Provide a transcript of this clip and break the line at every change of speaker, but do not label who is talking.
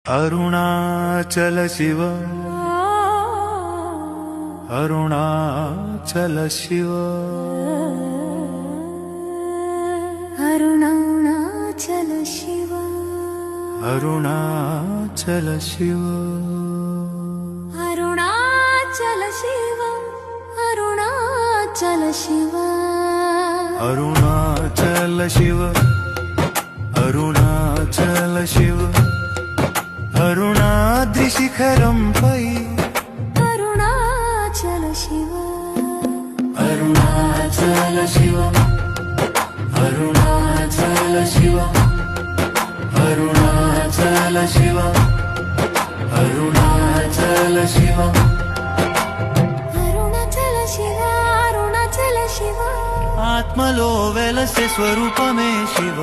अरुणाचल शिव, अरुणाचल शिव,
अरुणाचल शिव,
अरुणाचल शिव,
अरुणाचल शिव, अरुणाचल शिव,
अरुणाचल शिव, अरुणाचल शिव, अरुणाद्रि शिखरंपै
अरुणाचल शिव,
अरुणाचल शिव, अरुणाचल शिव, अरुणाचल शिव, अरुणाचल शिव,
अरुणाचल शिव, अरुणाचल शिव,
आत्मलो वेलसे स्वरूप में शिव।